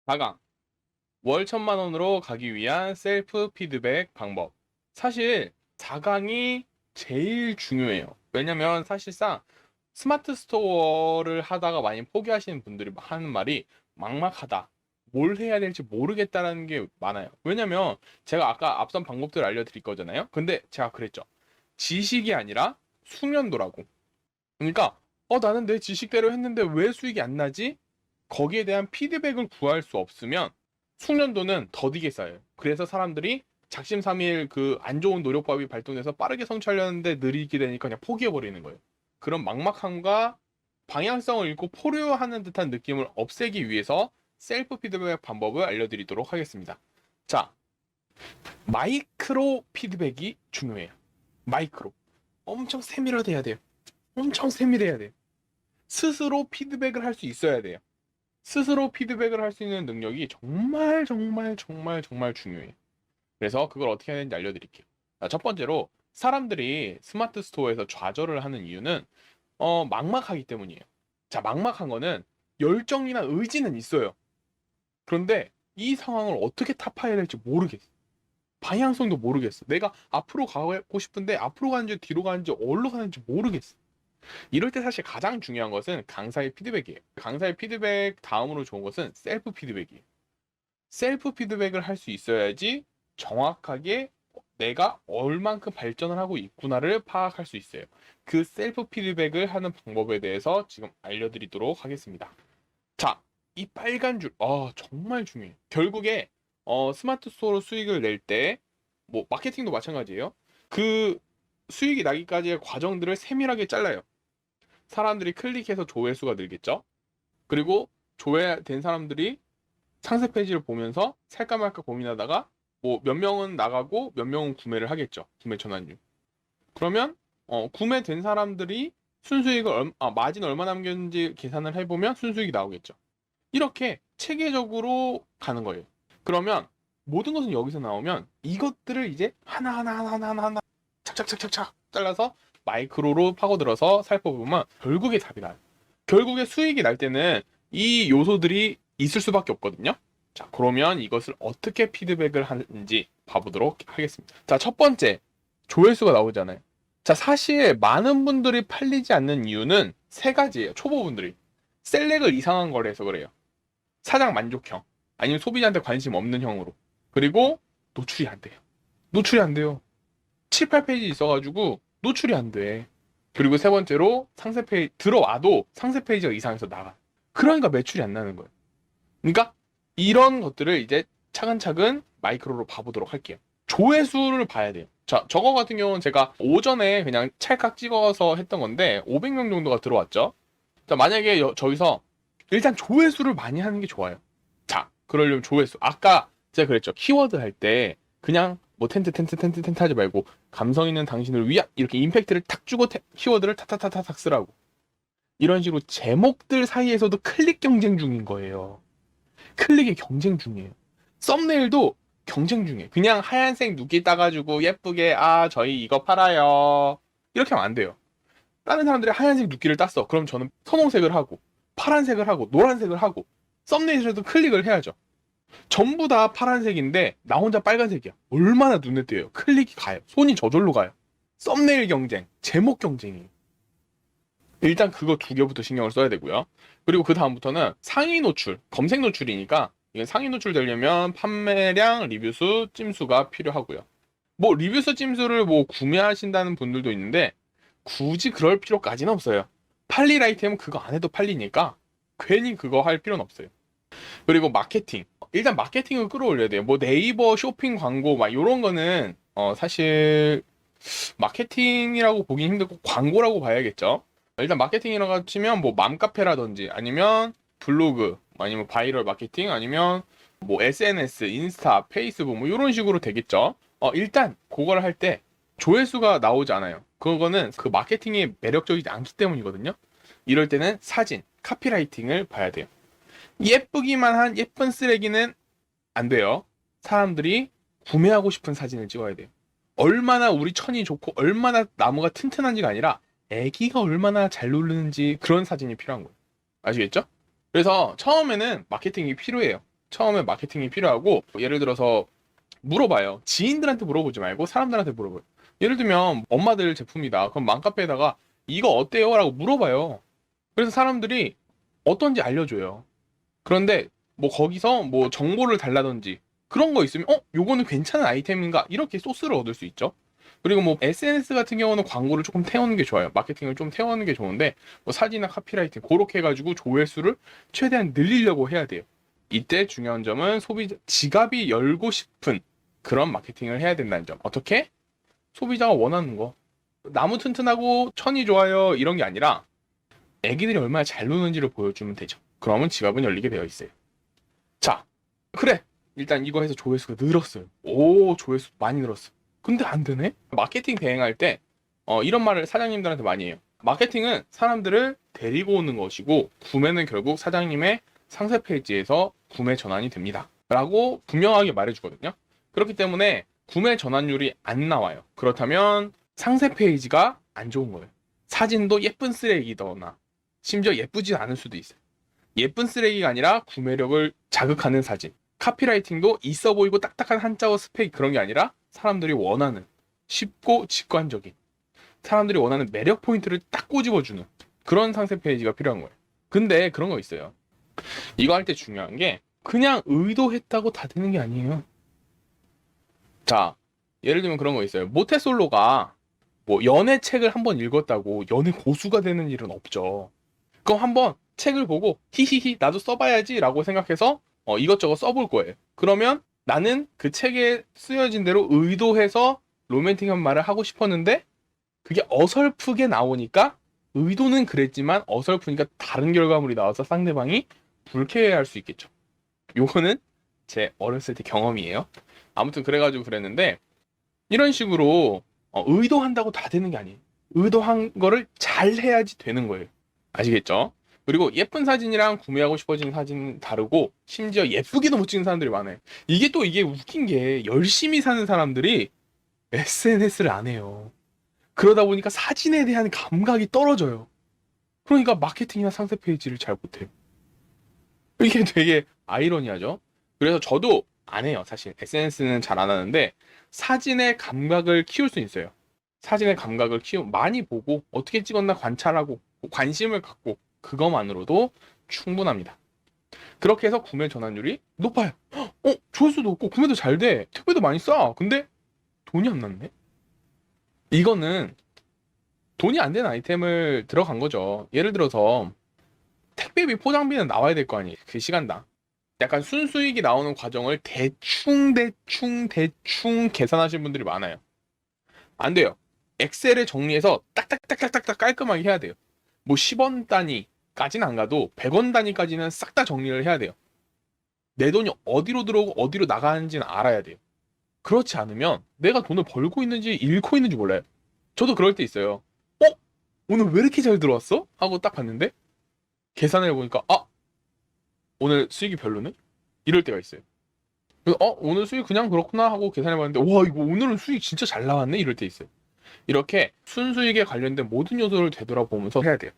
4강 월 1,000만 원으로 가기 위한 셀프 피드백 방법. 사실 4강이 제일 중요해요. 왜냐면 사실상 스마트 스토어를 하다가 많이 포기하시는 분들이 하는 말이 막막하다. 뭘 해야 될지 모르겠다라는 게 많아요. 왜냐면 제가 아까 앞선 방법들을 알려드릴 거잖아요. 근데 제가 그랬죠. 지식이 아니라 숙련도라고. 그러니까 나는 내 지식대로 했는데 왜 수익이 안 나지? 거기에 대한 피드백을 구할 수 없으면 숙련도는 더디게 쌓여요. 그래서 사람들이 작심삼일 그 안 좋은 노력법이 발동돼서 빠르게 성취하려는데 느리게 되니까 그냥 포기해버리는 거예요. 그런 막막함과 방향성을 잃고 포류하는 듯한 느낌을 없애기 위해서 셀프 피드백 방법을 알려드리도록 하겠습니다. 자, 마이크로 피드백이 중요해요. 마이크로. 엄청 세밀화돼야 돼요. 엄청 세밀해야 돼요. 스스로 피드백을 할 수 있어야 돼요. 스스로 피드백을 할 수 있는 능력이 정말 정말 정말 정말 중요해요. 그래서 그걸 어떻게 해야 되는지 알려드릴게요. 자, 첫 번째로 사람들이 스마트 스토어에서 좌절을 하는 이유는 막막하기 때문이에요. 자, 막막한 거는 열정이나 의지는 있어요. 그런데 이 상황을 어떻게 타파해야 될지 모르겠어. 방향성도 모르겠어. 내가 앞으로 가고 싶은데 앞으로 가는지 뒤로 가는지 어디로 가는지 모르겠어. 이럴 때 사실 가장 중요한 것은 강사의 피드백이에요. 강사의 피드백 다음으로 좋은 것은 셀프 피드백이에요. 셀프 피드백을 할 수 있어야지 정확하게 내가 얼만큼 발전을 하고 있구나를 파악할 수 있어요. 그 셀프 피드백을 하는 방법에 대해서 지금 알려드리도록 하겠습니다. 자, 이 빨간 줄, 정말 중요해요. 결국에 스마트 스토어로 수익을 낼 때, 뭐 마케팅도 마찬가지예요. 그 수익이 나기까지의 과정들을 세밀하게 잘라요. 사람들이 클릭해서 조회수가 늘겠죠. 그리고 조회된 사람들이 상세 페이지를 보면서 살까 말까 고민하다가 뭐 몇 명은 나가고 몇 명은 구매를 하겠죠. 구매 전환율. 그러면 구매된 사람들이 순수익을 마진 얼마 남겼는지 계산을 해보면 순수익이 나오겠죠. 이렇게 체계적으로 가는 거예요. 그러면 모든 것은 여기서 나오면 이것들을 이제 하나하나 착착착착착 잘라서 마이크로로 파고들어서 살펴보면 결국에 답이 나요. 결국에 수익이 날 때는 이 요소들이 있을 수밖에 없거든요. 자, 그러면 이것을 어떻게 피드백을 하는지 봐보도록 하겠습니다. 자, 첫 번째, 조회수가 나오잖아요. 자, 사실 많은 분들이 팔리지 않는 이유는 세 가지예요. 초보분들이. 셀렉을 이상한 걸 해서 그래요. 사장 만족형, 아니면 소비자한테 관심 없는 형으로. 그리고 노출이 안 돼요. 노출이 안 돼요. 7, 8페이지 있어가지고 노출이 안 돼. 그리고 세 번째로 상세 페이지 들어와도 상세 페이지가 이상해서 나가. 그러니까 매출이 안 나는 거예요. 그러니까 이런 것들을 이제 차근차근 마이크로로 봐보도록 할게요. 조회수를 봐야 돼요. 자, 저거 같은 경우는 제가 오전에 그냥 찰칵 찍어서 했던 건데 500명 정도가 들어왔죠. 자, 만약에 저기서 일단 조회수를 많이 하는 게 좋아요. 자, 그러려면 조회수. 아까 제가 그랬죠. 키워드 할 때 그냥 뭐 텐트 하지 말고 감성 있는 당신을 위한 이렇게 임팩트를 탁 주고 키워드를 탁탁탁탁 쓰라고. 이런 식으로 제목들 사이에서도 클릭 경쟁 중인 거예요. 클릭이 경쟁 중이에요. 썸네일도 경쟁 중이에요. 그냥 하얀색 누기 따가지고 예쁘게 저희 이거 팔아요. 이렇게 하면 안 돼요. 다른 사람들이 하얀색 누기를 땄어. 그럼 저는 선홍색을 하고 파란색을 하고 노란색을 하고 썸네일에서도 클릭을 해야죠. 전부 다 파란색인데 나 혼자 빨간색이야. 얼마나 눈에 띄어요. 클릭이 가요. 손이 저절로 가요. 썸네일 경쟁, 제목 경쟁이에요. 일단 그거 두 개부터 신경을 써야 되고요. 그리고 그 다음부터는 상위 노출, 검색 노출이니까 이게 상위 노출 되려면 판매량, 리뷰수, 찜수가 필요하고요. 뭐 리뷰수, 찜수를 뭐 구매하신다는 분들도 있는데 굳이 그럴 필요까지는 없어요. 팔릴 아이템은 그거 안 해도 팔리니까 괜히 그거 할 필요는 없어요. 그리고 마케팅. 일단 마케팅을 끌어올려야 돼요. 뭐 네이버 쇼핑 광고 막 이런 거는 사실 마케팅이라고 보긴 힘들고 광고라고 봐야겠죠. 일단 마케팅이라고 치면 뭐 맘카페라든지 아니면 블로그 아니면 바이럴 마케팅 아니면 뭐 SNS, 인스타, 페이스북 뭐 이런 식으로 되겠죠. 일단 그걸 할 때 조회수가 나오지 않아요. 그거는 그 마케팅이 매력적이지 않기 때문이거든요. 이럴 때는 사진, 카피라이팅을 봐야 돼요. 예쁘기만 한 예쁜 쓰레기는 안 돼요. 사람들이 구매하고 싶은 사진을 찍어야 돼요. 얼마나 우리 천이 좋고 얼마나 나무가 튼튼한지가 아니라 애기가 얼마나 잘 노르는지 그런 사진이 필요한 거예요. 아시겠죠? 그래서 처음에는 마케팅이 필요해요. 처음에 마케팅이 필요하고, 예를 들어서 물어봐요. 지인들한테 물어보지 말고 사람들한테 물어봐요. 예를 들면 엄마들 제품이다. 그럼 맘카페에다가 이거 어때요? 라고 물어봐요. 그래서 사람들이 어떤지 알려줘요. 그런데 뭐 거기서 뭐 정보를 달라든지 그런 거 있으면 요거는 괜찮은 아이템인가? 이렇게 소스를 얻을 수 있죠. 그리고 뭐 SNS 같은 경우는 광고를 조금 태우는 게 좋아요. 마케팅을 좀 태우는 게 좋은데 뭐 사진이나 카피라이팅 그렇게 해가지고 조회수를 최대한 늘리려고 해야 돼요. 이때 중요한 점은 소비자 지갑이 열고 싶은 그런 마케팅을 해야 된다는 점. 어떻게? 소비자가 원하는 거. 나무 튼튼하고 천이 좋아요 이런 게 아니라 애기들이 얼마나 잘 노는지를 보여주면 되죠. 그러면 지갑은 열리게 되어 있어요. 자, 그래. 일단 이거 해서 조회수가 늘었어요. 오, 조회수 많이 늘었어. 근데 안 되네? 마케팅 대행할 때 이런 말을 사장님들한테 많이 해요. 마케팅은 사람들을 데리고 오는 것이고 구매는 결국 사장님의 상세 페이지에서 구매 전환이 됩니다. 라고 분명하게 말해주거든요. 그렇기 때문에 구매 전환율이 안 나와요. 그렇다면 상세 페이지가 안 좋은 거예요. 사진도 예쁜 쓰레기더나 심지어 예쁘진 않을 수도 있어요. 예쁜 쓰레기가 아니라 구매력을 자극하는 사진. 카피라이팅도 있어 보이고 딱딱한 한자어 스펙 그런 게 아니라 사람들이 원하는 쉽고 직관적인 사람들이 원하는 매력 포인트를 딱 꼬집어주는 그런 상세 페이지가 필요한 거예요. 근데 그런 거 있어요. 이거 할 때 중요한 게 그냥 의도했다고 다 되는 게 아니에요. 자, 예를 들면 그런 거 있어요. 모태솔로가 뭐 연애 책을 한번 읽었다고 연애 고수가 되는 일은 없죠. 그럼 한번 책을 보고 히히히 나도 써봐야지 라고 생각해서 이것저것 써볼 거예요. 그러면 나는 그 책에 쓰여진 대로 의도해서 로맨틱한 말을 하고 싶었는데 그게 어설프게 나오니까 의도는 그랬지만 어설프니까 다른 결과물이 나와서 상대방이 불쾌해할 수 있겠죠. 요거는 제 어렸을 때 경험이에요. 아무튼 그래가지고 그랬는데 이런 식으로 의도한다고 다 되는 게 아니에요. 의도한 거를 잘 해야지 되는 거예요. 아시겠죠? 그리고 예쁜 사진이랑 구매하고 싶어지는 사진은 다르고 심지어 예쁘게도 못 찍는 사람들이 많아요. 이게 웃긴 게 열심히 사는 사람들이 SNS를 안 해요. 그러다 보니까 사진에 대한 감각이 떨어져요. 그러니까 마케팅이나 상세 페이지를 잘 못해요. 이게 되게 아이러니하죠? 그래서 저도 안 해요, 사실. SNS는 잘 안 하는데 사진의 감각을 키울 수 있어요. 사진의 감각을 많이 보고 어떻게 찍었나 관찰하고 관심을 갖고 그것만으로도 충분합니다. 그렇게 해서 구매 전환율이 높아요. 조회수도 높고 구매도 잘 돼. 택배도 많이 싸. 근데 돈이 안 났네? 이거는 돈이 안 되는 아이템을 들어간 거죠. 예를 들어서 택배비 포장비는 나와야 될 거 아니에요. 그 시간당. 약간 순수익이 나오는 과정을 대충 계산하시는 분들이 많아요. 안 돼요. 엑셀에 정리해서 딱딱딱딱딱 깔끔하게 해야 돼요. 뭐 10원 단위까지는 안 가도 100원 단위까지는 싹 다 정리를 해야 돼요. 내 돈이 어디로 들어오고 어디로 나가는지는 알아야 돼요. 그렇지 않으면 내가 돈을 벌고 있는지 잃고 있는지 몰라요. 저도 그럴 때 있어요. 오늘 왜 이렇게 잘 들어왔어? 하고 딱 봤는데 계산을 해보니까 오늘 수익이 별로네? 이럴 때가 있어요. 그래서 오늘 수익 그냥 그렇구나 하고 계산해봤는데 와 이거 오늘은 수익 진짜 잘 나왔네? 이럴 때 있어요. 이렇게 순수익에 관련된 모든 요소를 되돌아보면서 해야 돼요.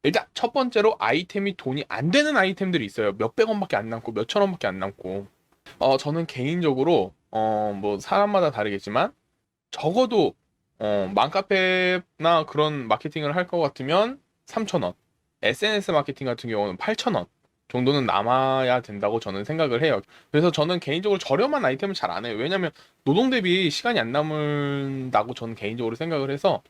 일단 첫 번째로 아이템이 돈이 안 되는 아이템들이 있어요. 몇백 원밖에 안 남고 몇천 원밖에 안 남고 저는 개인적으로 뭐 사람마다 다르겠지만 적어도 맘카페나 그런 마케팅을 할 것 같으면 3,000원, SNS 마케팅 같은 경우는 8,000원 정도는 남아야 된다고 저는 생각을 해요. 그래서 저는 개인적으로 저렴한 아이템을 잘 안 해요. 왜냐면 노동 대비 시간이 안 남는다고 저는 개인적으로 생각을 해서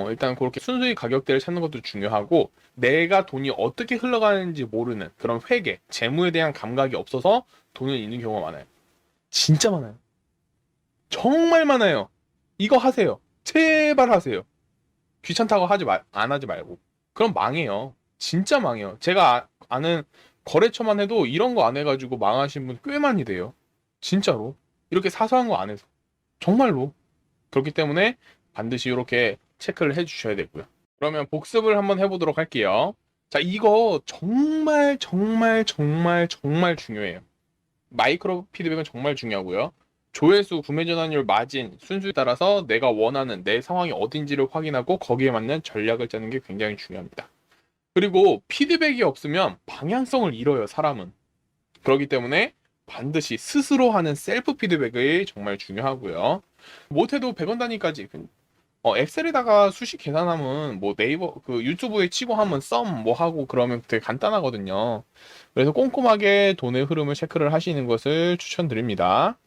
일단 그렇게 순수익 가격대를 찾는 것도 중요하고 내가 돈이 어떻게 흘러가는지 모르는 그런 회계, 재무에 대한 감각이 없어서 돈을 잃는 경우가 많아요. 진짜 많아요. 정말 많아요. 이거 하세요. 제발 하세요. 귀찮다고 안 하지 말고. 그럼 망해요. 진짜 망해요. 제가 아는 거래처만 해도 이런 거 안 해가지고 망하신 분 꽤 많이 돼요. 진짜로. 이렇게 사소한 거 안 해서. 정말로. 그렇기 때문에 반드시 이렇게 체크를 해 주셔야 되고요. 그러면 복습을 한번 해보도록 할게요. 자, 이거 정말 중요해요. 마이크로 피드백은 정말 중요하고요. 조회수, 구매 전환율, 마진, 순수에 따라서 내가 원하는 내 상황이 어딘지를 확인하고 거기에 맞는 전략을 짜는 게 굉장히 중요합니다. 그리고 피드백이 없으면 방향성을 잃어요, 사람은. 그렇기 때문에 반드시 스스로 하는 셀프 피드백이 정말 중요하고요. 못해도 100원 단위까지 엑셀에다가 수식 계산하면 뭐 네이버 그 유튜브에 치고 하면 썸 뭐 하고 그러면 되게 간단하거든요. 그래서 꼼꼼하게 돈의 흐름을 체크를 하시는 것을 추천드립니다.